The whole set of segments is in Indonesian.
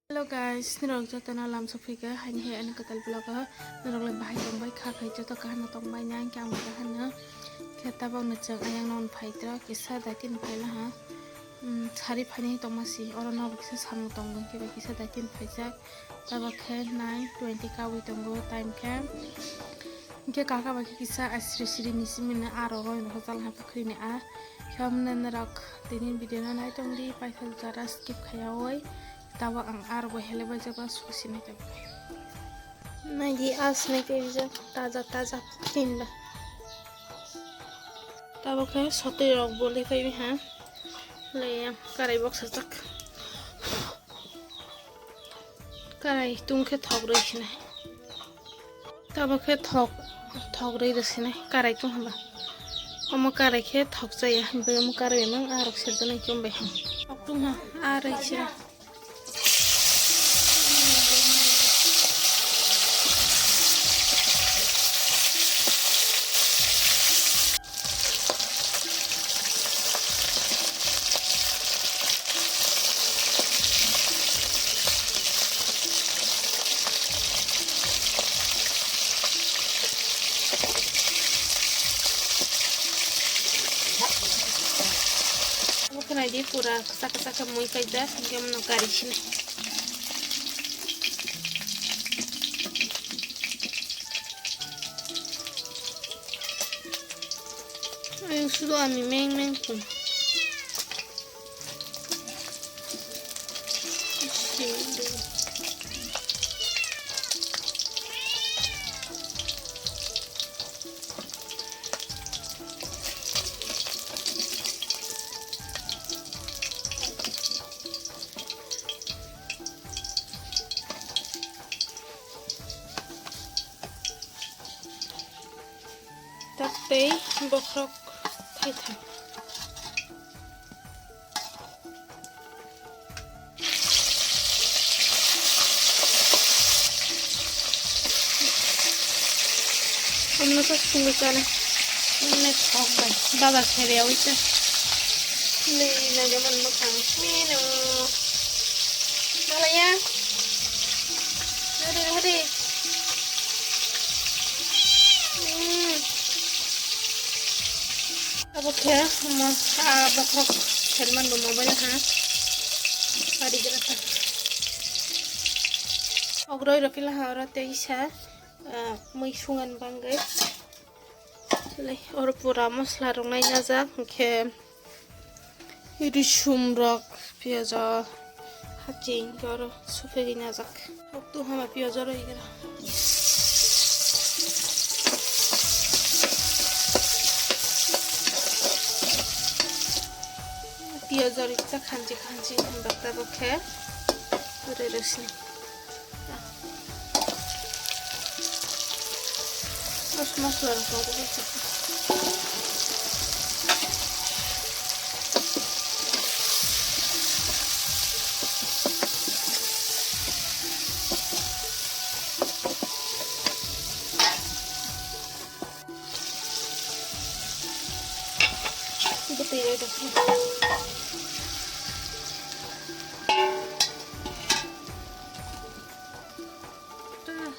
Hello guys, nirok joto na lam sofika hain he an katal blog nirok le bahai tong bai kha khai joto ka na tong bai nang kyang ba han na kheta bang na chang ayang non phai tra kisa da tin phai la ha sari phai ni tong ma si oro no kisa sam tong bai ke kisa da tin phai jak ta ba khe 9:20 ka wi tong go time camp ke ka ba kisa asri sri ni simina aro go no hotel ha phri ni a kham na nirok tinin video na nai tong di pai khal jara skip khaya oi tawa ang arbo hele ba jaba susi ne tab na ye as ne ke ja taza taza kinda tawa ke sote rok boli kai ha le karai box chak karai tum ke thok roi chine tawa ke thok roi resine karai tum hamba omo karai ke thok jaya be mo karai mang arok ser dana kum be ha tum ha arai chira Kena di pura kesak muy kaida hingga menukari sini. Ayo sudah ami meng pun. Tapi bokrok thai. हमने तो सुन कर हमने थक गए बाबा खेले हुए थे ले ना जब मन में खाना मीनू माला या हरी अब क्या हम बकरक खेलमान दो मोबाइल हाँ पारी जरा था अग्रह रखिला हाँ और तेईसा मैसुंगन बांगे और पूरा मसला रंगनाय नाजा के रिसुम रक पियाज हाचिं और सुफेगी नाजा अब तो हम पियाज रही गया पियाज और इतना खांची हम बक्ता बखे पूरे रसनी मसला रखा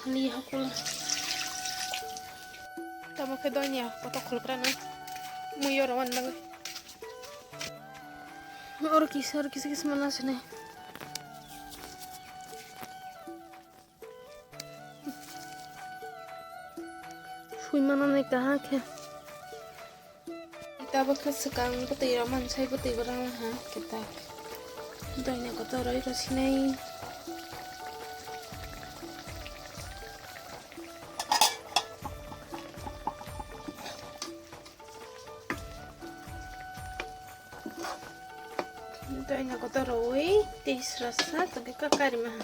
lihat pula tama ke doanya potokol kerana muyor wan bang और किस मना से नहीं सुई मना ने कहा के तब के सकang putih raman saya putih berang ha kita doanya kotor roi kesini doanya kotor roi tis rasa tapi kakari mah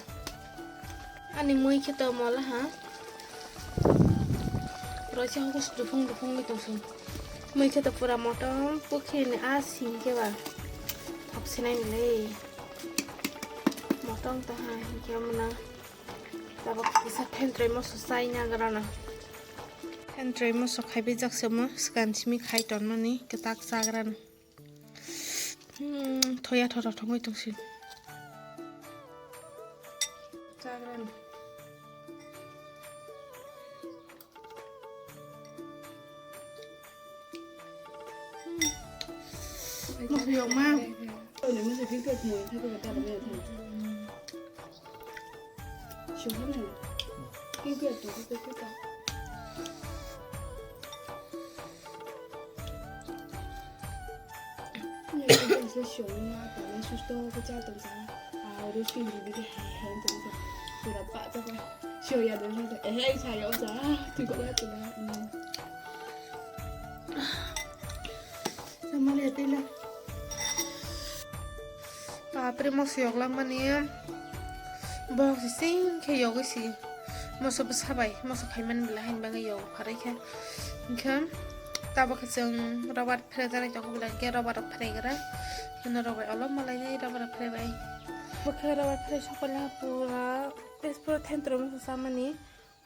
ani muy kita malah ha rasa harus dufung gitu sih muy kita pura motong pukil asin ke ba opsional le motong ta ha ya mana tabak bisa pantry mo susai nya garana pantry mo so khaibe jak sama skan simi khai ton mani ketak sagran thoya thora thongoi tongsin Jangan. Một hiệu mau. Nếu mà sẽ phí cực mùi thay vì người ta là bây giờ thành xuống thế này phí cực tôi cứ cứ tạo như cái bên sẽ xuống tại nên xuống tôi cái cha tổng giá đôi khi thì cái hàng tổng giá thì là bạn cho con chiều nhà đến rồi anh xài áo giá thì có lẽ từ đó Sama lihat ini. Primo siok lang mania. Bok sing ke yoga si. Moso besabai, moso kaiman belahin bangai yoga parai kan. Kan tabak sing rawat prezara joko bilang ke rawat prezara. Kena rawat Allah malai ni rawat prezara. Bokeh rawat prezara sekolah pura. Pura tentrum moso sama ni.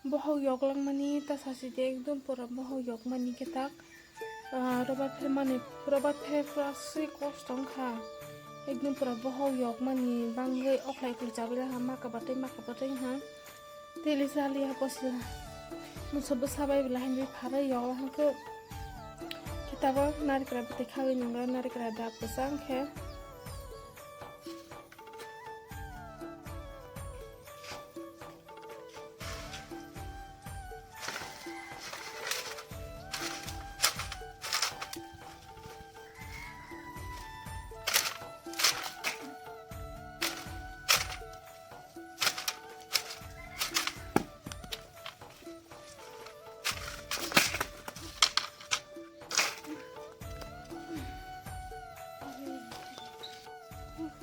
Bohong yoga lang mani tasasi dek dum pura bohong yoga mani ketak. Robot phe mani robot phe frasi kostong kha ekdum pura boho yok mani bangai oklai kul jabila ha makabatai ha teli sali ha posila muso besabai bila hin phara yok ha ko kitaba nari kra bete khawi ningra nari kra da pesang khe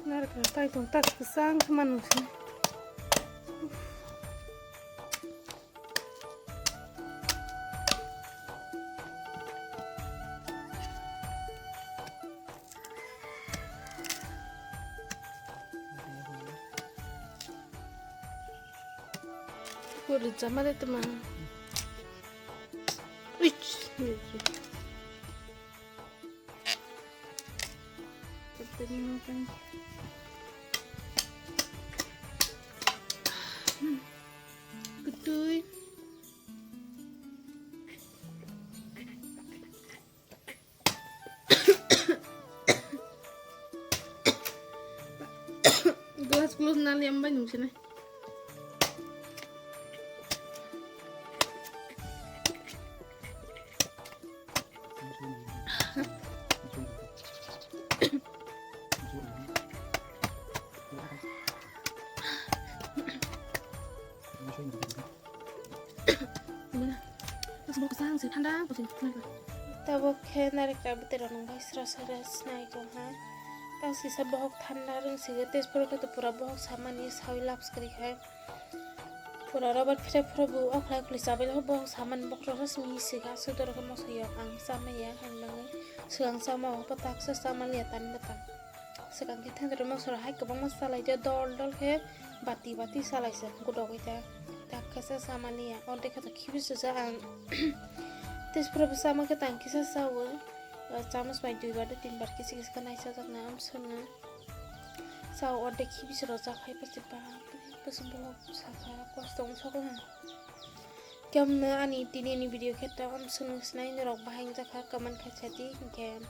nari kra tai tong tak pesang kemana sih udah zaman itu mah Sepertinya kan betul gelas belum nali yang banyak sini Mas mau kesang sih, tanda apa sih? Tabok ke narik rabu terang ngai seras naik dong ha. Tas sisa bohok tanda reng sih tes pura ke pura bohok sama nih sawi laps kiri hai. Pura rabat pura pura bu oklai kulis abel bohok saman bok roras mi sih ga sudor ke mau sayok ang sama ya hang bangai. Segang sama apa tak sama lihatan betang. Segang kita terus mau surah hai kebang masalah aja dol ke bati salai sih gudok kita. Kasa sama lia onde kata kibis sa ang tes pura bersama kita kisah sawa camus main 2 bar 3 bar kisi kana isa tak nam sona sawa onde kibis roza khai pasti ba pesumbo saka kostong sokla kamna ani tini video kita am sunu snai rok bahang jaka kaman khachati ke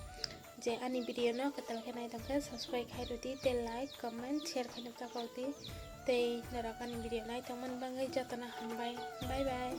je ani video no katal khanai tangka subscribe khai roti te like comment share khai ta kauti tei narakan video nai taman bangai jatana hambai bye bye